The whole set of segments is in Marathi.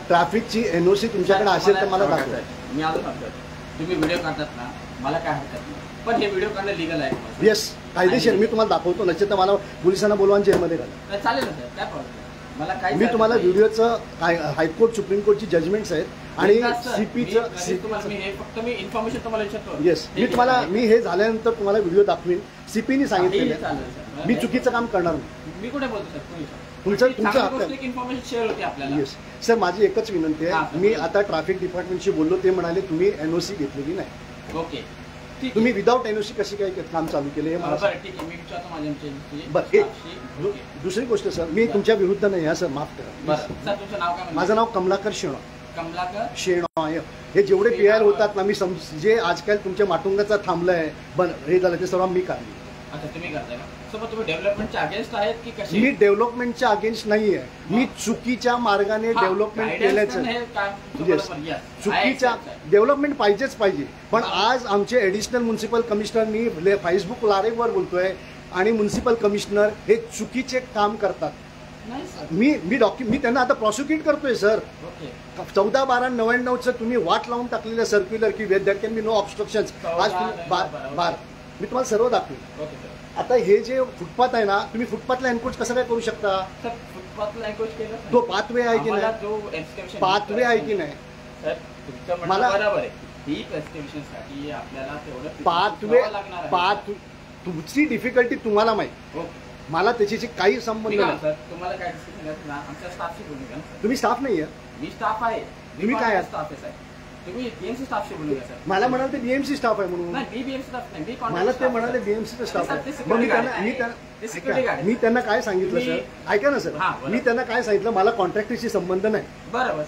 ट्रॅफिकची एनओसी तुमच्याकडे असेल तर मला दाखवा. मी आलो ना सर, तुम्ही व्हिडिओ काढतात ना, मला काय हरकत नाही, पण हे व्हिडिओ काढणं लिगल आहे. येस, कायदेशीर. मी तुम्हाला दाखवतो, नसेल तर मला पोलिसांना बोलवा आणि जेलमध्ये घाला. चालेल ना सर, काय प्रॉब्लेम. मला काय मी तुम्हाला व्हिडिओचं हायकोर्ट सुप्रीम कोर्टची जजमेंट्स आहेत आणि सीपीचं फक्त मी इन्फॉर्मेशन तुम्हाला विचारतो. येस, मी हे झाल्यानंतर तुम्हाला व्हिडिओ दाखवीन. सीपीने सांगितलेलं मी चुकीचं काम करणार नाही. मी कुठे बोलतो सर, तुमचं इन्फॉर्मेशन शेअर होते आपल्याला. येस सर, माझी एकच विनंती आहे. मी आता ट्रॅफिक डिपार्टमेंटशी बोललो, ते म्हणाले तुम्ही एनओसी घेतलेली नाही. ओके, तुम्ही विदाऊट एनओसी कशी काय काम चालू केले हे मला. बरं, दुसरी गोष्ट सर, मी तुमच्या विरुद्ध नाही आहे सर, माफ करा. तुमचं नाव काय? माझं नाव कमलाकर शेणॉय. कमलाकर शेणॉय. हे जेवढे पीआर होतात ना, मी जे आजकाल तुमच्या माटुंगाचा थांबलंय हे झालं ते सर्व मी काढले. अच्छा, तुम्ही करताय का? तुम्ही डेव्हलपमेंटच्या अगेन्स्ट आहेत की कशी? मी डेव्हलपमेंटच्या अगेन्स्ट नाहीये. मी चुकीच्या मार्गाने डेव्हलपमेंट केल्याचं. चुकीच्या डेव्हलपमेंट पाहिजेच पाहिजे, पण आज आमचे ऍडिशनल म्युन्सिपल कमिशनर, मी फेसबुक लाईव्हवर बोलतोय, आणि म्युन्सिपल कमिशनर हे चुकीचे काम करतात. मी त्यांना आता प्रॉसिक्यूट करतोय सर. 14/12/99चं तुम्ही वाट लावून टाकलेलं सर्क्युलर की देट कॅन बी नो ऑब्स्ट्रक्शन्स. आज मी तुम्हाला सर्व दाखवेन. आता हे जे फुटपाथ आहे ना, तुम्ही फुटपाथला एन्क्रोच कसं काय करू शकता? तो पाथवे आहे की नाही? पाथवे आहे की नाही? मला पाथ तुमची डिफिकल्टी तुम्हाला माहिती, मला त्याच्याशी काही संबंध नाही. तुम्हाला काय आमच्या स्टाफशी बोलू का? तुम्ही स्टाफ नाही आहे. मी स्टाफ आहे. तुम्ही काय स्टाफ आहे? तुम्ही बीएमसी स्टाफशी बोलू का सर? मला म्हणाले ते बीएमसी स्टाफ आहे म्हणून. नाही, बीएमसी स्टाफ नाही, मला ते म्हणाले बीएमसीचा स्टाफ आहे. मग मी त्यांना काय सांगितलं सर, ऐका ना सर, मी त्यांना काय सांगितलं, मला कॉन्ट्रॅक्टरशी संबंध नाही.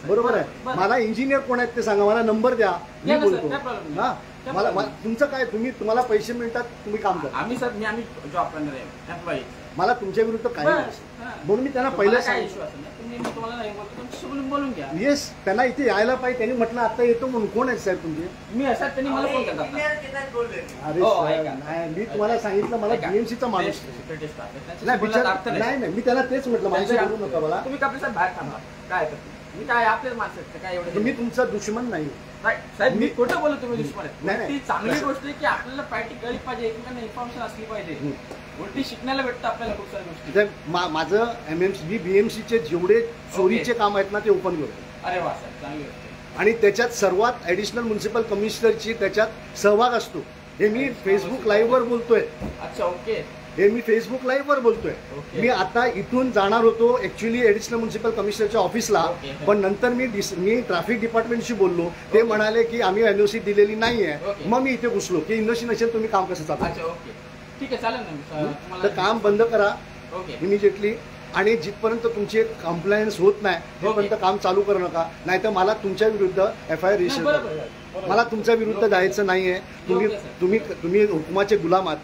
बरोबर आहे. मला इंजिनियर कोण आहेत ते सांगा, मला नंबर द्या, मी बोलतो. हा, मला तुमचं काय, तुम्हाला पैसे मिळतात, तुम्ही काम करा. आम्ही जॉब करणार आहे एम्प्लॉई. मला तुमच्या विरुद्ध काही नाही, म्हणून मी त्यांना पहिलं सांगितलं. बोलून घ्या. येस, त्यांना इथे यायला पाहिजे. त्यांनी म्हटलं आता येतो म्हणून. कोण आहेत साहेब तुमचे? मी असं त्यांनी मला फोन करतात. अरे नाही, मी तुम्हाला सांगितलं मला बीएमसीचा माणूस नाही, मी त्यांना तेच म्हटलं, माणसं बोलू नका मला. तुम्ही आपल्या बाहेर थांबा. काय मी काय आपल्याच माणसं काय एवढं? मी तुमचा दुश्मन नाही साहेब. मी खोटं बोलतो, तुम्ही दुश्मन आहे. ती चांगली गोष्ट आहे की आपल्याला प्रॅक्टिकली पाहिजे, एकमेकांना इन्फॉर्मेशन असली पाहिजे. उलटी शिकण्याला भेटतं आपल्याला खूप साऱ्या गोष्टी. माझं एमएमसी बीएमसीचे जेवढे चोरीचे काम आहेत ना, ते ओपन करतो. अरे वा सर, चांगली गोष्ट. आणि त्याच्यात सर्वात ऍडिशनल म्युन्सिपल कमिशनरची त्याच्यात सहभाग असतो. हे मी फेसबुक लाईव्हवर बोलतोय. अच्छा, ओके. हे मी फेसबुक लाईव्हवर बोलतोय. मी आता इथून जाणार होतो ऍक्च्युली ऍडिशनल म्युन्सिपल कमिशनरच्या ऑफिसला, पण नंतर मी ट्रॅफिक डिपार्टमेंटशी बोललो. ते म्हणाले की आम्ही एनओसी दिलेली नाहीये. मग मी इथे घुसलो की एनओसी नसेल तुम्ही काम कसं चालू. ठीक आहे, चालेल ना. तर काम बंद करा इमिजिएटली, आणि जिथपर्यंत तुमची कंप्लायन्स होत नाही तिथपर्यंत काम चालू करू नका. नाहीतर मला तुमच्या विरुद्ध FIR रजिस्टर, मला तुमच्या विरुद्ध जायचं नाहीये. तुम्ही हुकुमाचे गुलाम आहात,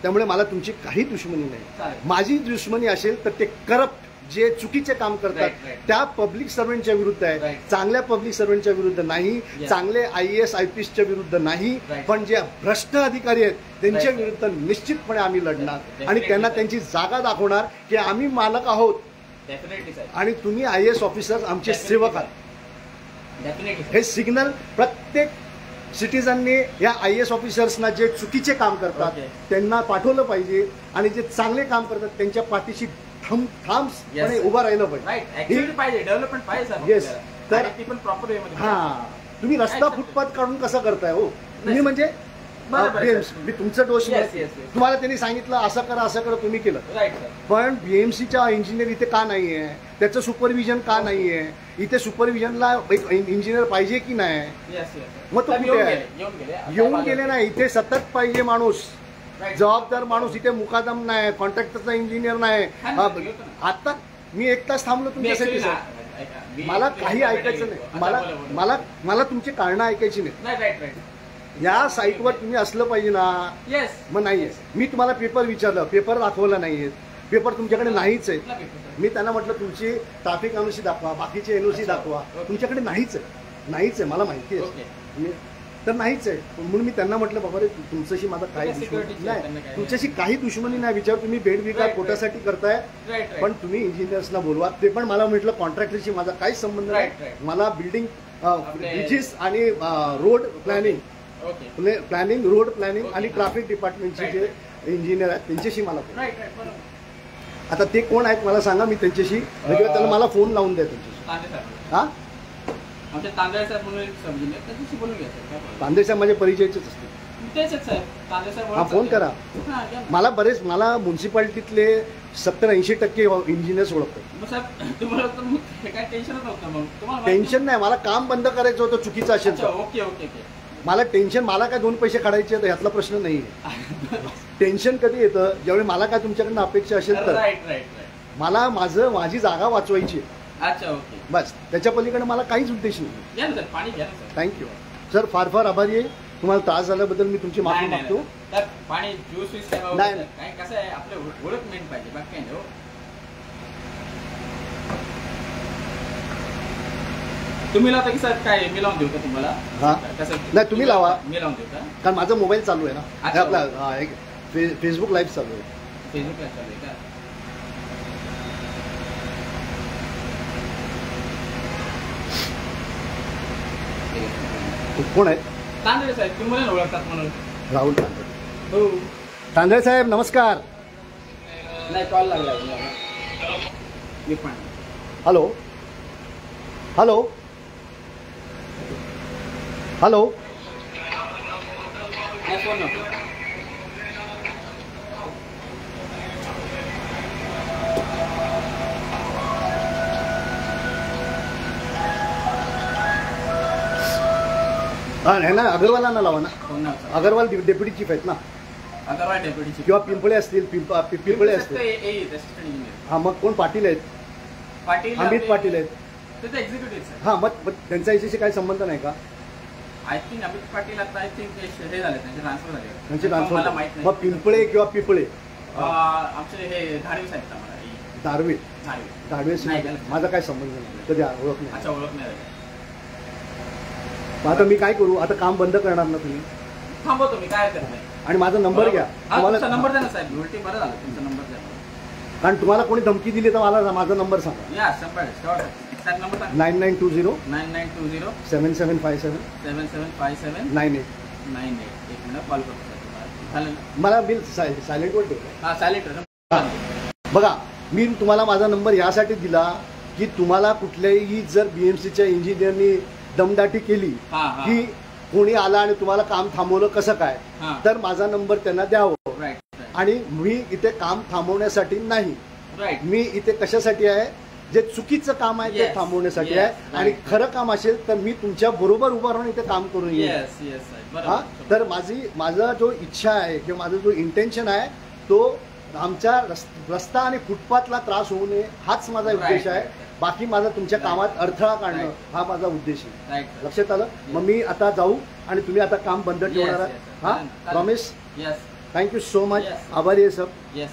त्यामुळे मला तुमची काही दुश्मनी नाही. माझी दुश्मनी असेल तर ते करप्ट जे चुकीचे काम करतात त्या पब्लिक सर्वंटच्या विरुद्ध आहे. चांगल्या पब्लिक सर्वंटच्या विरुद्ध नाही, चांगले IAS IPSच्या विरुद्ध नाही, पण जे भ्रष्ट अधिकारी आहेत त्यांच्या विरुद्ध निश्चितपणे आम्ही लढणार आणि त्यांना त्यांची जागा दाखवणार की आम्ही मालक आहोत आणि तुम्ही IAS ऑफिसर्स आमचे सेवक आहात. हे सिग्नल प्रत्येक सिटीजनने या IAS ऑफिसर्सना जे चुकीचे काम करतात त्यांना पाठवलं पाहिजे, आणि जे चांगले काम करतात त्यांच्या पाठीशी ठामपणे उभा राहिलं पाहिजे. डेव्हलपमेंट पाहिजे. येस, तर प्रॉपर वे मध्ये. तुम्ही रस्ता फुटपाथ काढून कसं करताय हो तुम्ही? म्हणजे मी तुमचं दोष नाही, तुम्हाला त्यांनी सांगितलं असं करा तुम्ही केलं. पण BMCचा इंजिनियर इथे का नाहीये? त्याचं सुपरविजन का नाहीये? इथे सुपरविजनला एक इंजिनियर पाहिजे की नाही? मग तो कुठे आहे? येऊन गेले नाही. इथे सतत पाहिजे माणूस, जबाबदार माणूस. इथे मुकादम नाही, कॉन्ट्रॅक्टरचा इंजिनियर नाही. आता मी 1 तास थांबलो तुमच्यासाठी. मला काही ऐकायचं नाही. मला तुमची कारणं ऐकायची नाही. या साईटवर तुम्ही असलं पाहिजे ना. मग नाहीये. मी तुम्हाला पेपर विचारलं, पेपर दाखवला नाहीये. पेपर तुमच्याकडे नाहीच आहे. मी त्यांना म्हटलं तुमची ट्रॅफिक एनओसी दाखवा, बाकीचे एनओसी दाखवा. तुमच्याकडे नाहीच आहे. मला माहिती आहे. तर नाहीच आहे. म्हणून मी त्यांना म्हटलं बाबा रे तुमच्याशी माझा काही काय security दुश्मनी check त्यांना नाही, काय? तुमच्याशी काही दुश्मनी नाही. विचार तुम्ही बेडविकार Right, पोटासाठी करताय, राईट पण तुम्ही इंजिनियर्सना बोलवा. ते पण मला म्हटलं कॉन्ट्रॅक्टरशी माझा काहीच संबंध नाही. Right. मला बिल्डिंग आपले- ब्रिजेस आणि road planning okay planning road planning Okay. आणि ट्रॅफिक डिपार्टमेंटचे Right, जे इंजिनियर आहेत त्यांच्याशी मला बोला. राईट राईट बरोबर. आता ते कोण आहेत मला सांगा, मी त्यांच्याशी किंवा त्याला मला फोन लावून द्या त्यांच्याशी. तांदळे साहेब हा आमच्या तांदळे साहेब म्हणून एक समजून त्यांच्याशी बोलून घ्या सर. काय problem? तांदेसाहेब माझे परिचयचेच असते. तेच आहेत साहेब तांदळे साहेब हा फोन करा. हा घ्या ना. मला म्युन्सिपाल्टीतले 70-80% इंजिनियर्स ओळखतात. मग साहेब तुम्हाला तर मग हे काय टेन्शनच नव्हतं मग तुम्हाला टेन्शन नाही, मला काम बंद करायचं होतं चुकीचं असेल अच्छा तर. ओके ओके ओके मला टेन्शन, मला काय 2 पैसे काढायचे आहेत ह्यातला प्रश्न नाही आहे. टेन्शन कधी येतं ज्यावेळी मला काय तुमच्याकडनं अपेक्षा असेल तर. राईट राईट राईट मला माझी जागा वाचवायची आहे. अच्छा ओके बस, त्याच्या पलीकडे मला काहीच उद्देश नाही. घ्या ना सर पाणी घ्या ना सर. थँक्यू सर, फार फार आभारी आहे. तुम्हाला त्रास झाल्याबद्दल मी तुमची माफी नाही, मागतो. नाही, नाही. पाणी ज्यूस वीस काय बाबा, नाही. काय कसं आहे आपलं ओळख मेन पाहिजे बाकी काही नाही हो. तुम्ही लावता की सर काय मी लावून देऊ का तुम्हाला? हा. कसं नाही, तुम्ही लावा. मी लावून देऊ का? कारण माझा मोबाईल चालू आहे ना, अच्छा. हे आपला फेसबुक लाईव्ह चालू आहे. फेसबुकला चालू आहे का? कोण आहे? तांदळे साहेब तुम्हाला ओळखतात म्हणून. राहुल तांदळे. हो तांदळे साहेब नमस्कार. नाही कॉल लागला मी पण हॅलो हॅलो हॅलो नाही फोन नको. हा नाही ना, अगरवालांना लावा ना. फोन नको. अगरवाल डेप्युटी चीफ आहेत ना, अगरवाल डेप्युटी किंवा पिंपळे असतील, पिंपळे असतील. असिस्टंट इंजिनियर हा, मग कोण पाटील आहेत, पाटील अमित पाटील आहेत. ते एक्झिक्युटिव्ह सर. हा, मग त्यांचा याच्याशी काही संबंध नाही का? आय थिंक अमित पाटील आता आय थिंक हे झाले त्यांचे ट्रान्सफर झाले. त्यांचे मला ट्रान्सफर. माहित नाही. मग पिंपळे किंवा पिपळे, आमचे हे धाडवी साहेब आम्हाला दारवे धाडवी. दारवे नाही. माझा काय संबंध नाही, कधी ओळख नाही. अच्छा ओळख नाही झाली. मग आता मी काय करू? आता काम बंद करणार ना तुम्ही? थांबवतो मी काय करत नाही. आणि माझा नंबर घ्या. तुमचा नंबर द्या ना साहेब. उलटी बरं झालं तुमचा नंबर द्या. कारण तुम्हाला कोणी धमकी दिली तर मला माझा नंबर सांगा. या 100 साहेब नंबर सांगा. 9920 9920 7757 7757 98. 98. एक मिनिट कॉल करतो सर तुम्हाला. झालं ना? मला बिल सायलेंटवर ठेवा. हा सायलेंट. बघा, मी तुम्हाला माझा नंबर यासाठी दिला की तुम्हाला कुठल्याही जर बीएमसीच्या इंजिनियरनी दमदाटी केली हा हा की कोणी आला आणि तुम्हाला काम थांबवलं कसं काय, हा. तर माझा नंबर त्यांना द्यावं. राईट आणि मी इथे काम थांबवण्यासाठी नाही, राईट. मी इथे कशासाठी आहे, जे चुकीचं काम आहे ते Yes, थांबवण्यासाठी yes, आहे. आणि right. खरं काम असेल तर मी तुमच्या बरोबर उभं राहून इथे काम करून येईन. येस येस साहेब हा, बरोबर. तर माझा जो इच्छा आहे किंवा माझा जो इंटेन्शन आहे तो आमच्या रस्ता आणि फुटपाथला त्रास होऊ नये हाच माझा Right, उद्देश आहे. right. बाकी माझा तुमच्या Right. कामात अडथळा काढणं Right. हा माझा उद्देश आहे. राईट. लक्षात आलं? मग मी आता जाऊ आणि तुम्ही आता काम बंद ठेवणार आहात. yes, हा, चालेल. Promise. Yes thank you so much. Yes. आभारी आहे सर. येस.